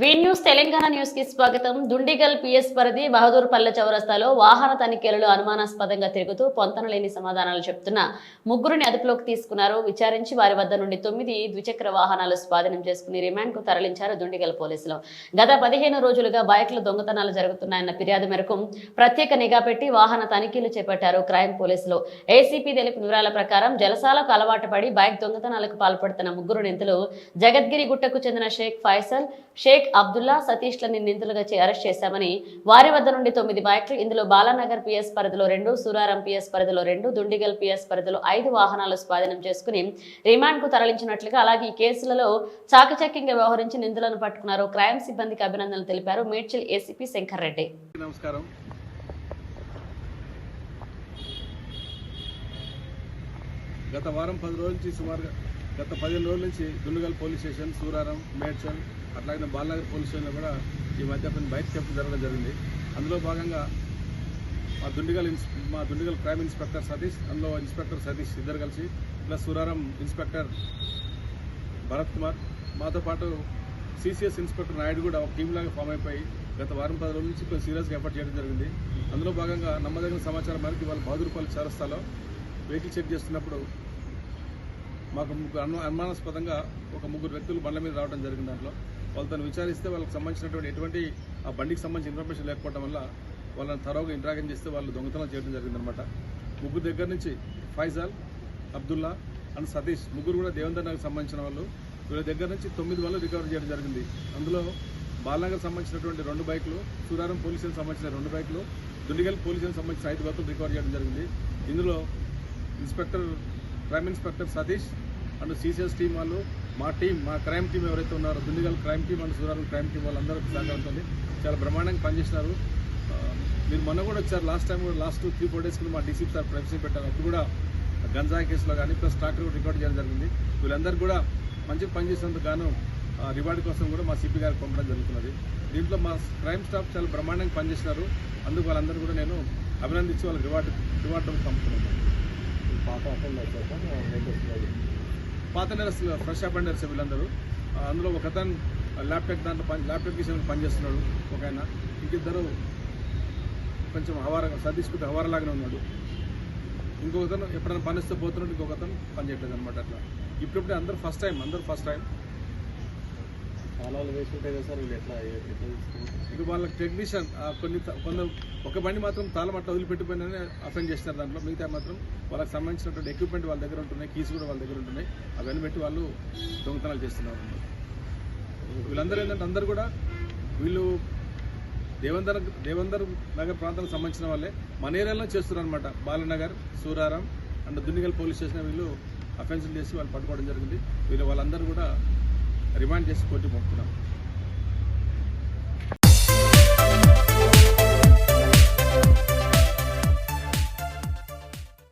వి news Telangana news కి స్వాగతం. Dundigal PS పరిధి బహదూర్పల్లె చౌరస్తాలో వాహన తనిఖీలలో అనుమానాస్పదంగా తిరుగుతూ పొంతనలేని సమాధానాలు చెప్తున్న ముగ్గురిని అదుపులోకి తీసుకున్నారు. విచారించి వారి వద్ద నుండి 9 ద్విచక్ర వాహనాలు స్వాధీనం చేసుకుని రిమాండ్ కు తరలించారు దుండిగల్ పోలీసులు. గత 15 రోజులుగా బైక్లు దొంగతనాలు జరుగుతున్నాయన్న ఫిర్యాదు మేరకు ప్రత్యేక నిఘా పెట్టి వాహన తనిఖీలు చేపట్టారు క్రైమ్ పోలీసులు. ఏసీపీ తెలిపిన వివరాల ప్రకారం జలసాలకు అలవాటు పడి బైక్ దొంగతనాలకు పాల్పడుతున్న ముగ్గురు నిందితులు జగద్గిరి గుట్టకు చెందిన షేక్ ఫైసల్, షేక్ అబ్దుల్లా, సతీష్లని నిందితులుగా అరెస్ట్ చేశామని, వారి వద్ద నుండి 9 బైక్లు, ఇందులో బాలానగర్ పిఎస్ పరిధిలో 2, సూరారం పిఎస్ పరిధిలో 2, దుండిగల్ పిఎస్ పరిధిలో 5 వాహనాలు స్వాధీనం చేసుకుని రిమాండ్ కు తరలించినట్లుగా, అలాగే ఈ కేసులలో చాకచక్యంగా వ్యవహరించి నిందితులను పట్టుకున్నారు. క్రైమ్ సిబ్బందికి అభినందనలు తెలిపారు మేడ్చల్ ఏసీపీ శంకర్ రెడ్డి. నమస్కారం. గత వారం 10 రోజుల నుంచి సుమారుగా గత 15 రోజుల నుంచి దుండిగల్ పోలీస్ స్టేషన్, సూరారం, మేడ్చల్, అట్లాగే బాలనగర్ పోలీస్ స్టేషన్లో కూడా ఈ మధ్య కొన్ని బైక్ థెఫ్ట్ జరగడం జరిగింది. అందులో భాగంగా మా దుండిగల్ క్రైమ్ ఇన్స్పెక్టర్ సతీష్, అందులో ఇన్స్పెక్టర్ సతీష్ ఇద్దరు కలిసి, ప్లస్ సూరారం ఇన్స్పెక్టర్ భరత్ కుమార్, మాతో పాటు సిసిఎస్ ఇన్స్పెక్టర్ నాయుడు కూడా ఒక టీం లాగా ఫామ్ అయిపోయి గత వారం 10 రోజుల నుంచి కొంచెం సీరియస్గా ఎఫర్ట్ చేయడం జరిగింది. అందులో భాగంగా నమ్మదగిన సమాచారం మేరకు ఇవాళ బహదూర్పల్లి చౌరస్తాలో వెహికల్ చెక్ చేస్తున్నప్పుడు మాకు అనుమానాస్పదంగా ఒక 3 వ్యక్తులు బండ్ల మీద రావడం జరిగింది. దాంట్లో వాళ్ళతో విచారిస్తే వాళ్ళకి సంబంధించినటువంటి ఎటువంటి ఆ బండికి సంబంధించిన ఇన్ఫర్మేషన్ లేకపోవడం వల్ల వాళ్ళని తరోగా ఇంట్రాగేట్ చేస్తే వాళ్ళు దొంగతనం చేయడం జరిగిందనమాట. 3 దగ్గర నుంచి ఫైజల్, అబ్దుల్లా అండ్ సతీష్, 3 కూడా దేవేందర్ నగర్కి సంబంధించిన వాళ్ళు. వీళ్ళ దగ్గర నుంచి 9 వాళ్ళు రికవర్ చేయడం జరిగింది. అందులో బాలనగర్ సంబంధించినటువంటి 2 బైకులు, సూరారం పోలీస్ స్టేషన్ సంబంధించిన 2 బైకులు, దుండిగల్ పోలీస్ స్టేషన్ సంబంధించిన 5 బైకులు రికవర్ చేయడం జరిగింది. ఇందులో crime inspector Satish and CCS team వాళ్ళు, మా క్రైమ్ టీం ఎవరైతే ఉన్నారో Dundigal crime team and Suraram crime team వాళ్ళందరూ సహకారంతో చాలా బ్రహ్మాండంగా పనిచేసినారు. మీరు మొన్న కూడా వచ్చారు, లాస్ట్ 3-4 డేస్ కింద మా డీసీపీ సార్ ప్రైవసీ పెట్టారు. అప్పుడు కూడా గంజాయి కేసులో కానీ ప్లస్ ట్రాక్టర్ కూడా రికార్డ్ చేయడం జరిగింది. వీళ్ళందరూ కూడా మంచిగా పనిచేసినందుకు గాను రివార్డు కోసం కూడా మా సిపి గారికి పంపడం జరుగుతున్నది. దీంట్లో మా క్రైమ్ స్టాఫ్ చాలా బ్రహ్మాండంగా పనిచేసినారు. అందుకు వాళ్ళందరూ కూడా నేను అభినందించి వాళ్ళకి రివార్డు పంపుతున్నాను. పాత నేరస్తులు ఫ్రెష్ అఫెండర్స్ వీళ్ళందరూ. అందులో ఒక అతను ల్యాప్టాప్ విషయంలో పనిచేస్తున్నాడు, ఒక ఆయన. ఇంకిద్దరు కొంచెం సతీష్ కొద్దిగా హవారలాగానే ఉన్నాడు. ఇంకొకతను ఎప్పుడైనా పనిస్తే పోతున్నాడు, ఇంకొకతను పని చేయట్లేదు అనమాట. అట్లా ఇప్పుడిప్పుడే అందరూ ఫస్ట్ టైం చాలా వేసుకుంటాయి కదా సార్ వీళ్ళు ఎట్లా ఇక వాళ్ళకి టెక్నీషియన్ కొందరు ఒక బండి మాత్రం తాళం అట్లా వదిలిపెట్టిపోయిన అఫెండ్ చేస్తున్నారు. దాంట్లో మిగతా మాత్రం వాళ్ళకి సంబంధించినటువంటి ఎక్విప్మెంట్ వాళ్ళ దగ్గర ఉంటున్నాయి, కీస్ కూడా వాళ్ళ దగ్గర ఉంటున్నాయి. అవన్నీ పెట్టి వాళ్ళు దొంగతనాలు చేస్తున్నారు. వీళ్ళందరూ ఏంటంటే అందరూ కూడా వీళ్ళు దేవేందర్ నగర్ ప్రాంతానికి సంబంధించిన వాళ్ళే మన ఏరియాలో చేస్తున్నారు అనమాట. Balanagar, Suraram and Dundigal police station వీళ్ళు అఫెన్సులు చేసి వాళ్ళు పట్టుకోవడం జరిగింది. వాళ్ళందరూ కూడా రిమాండ్ చేసి కోర్టు పంపుతున్నాం.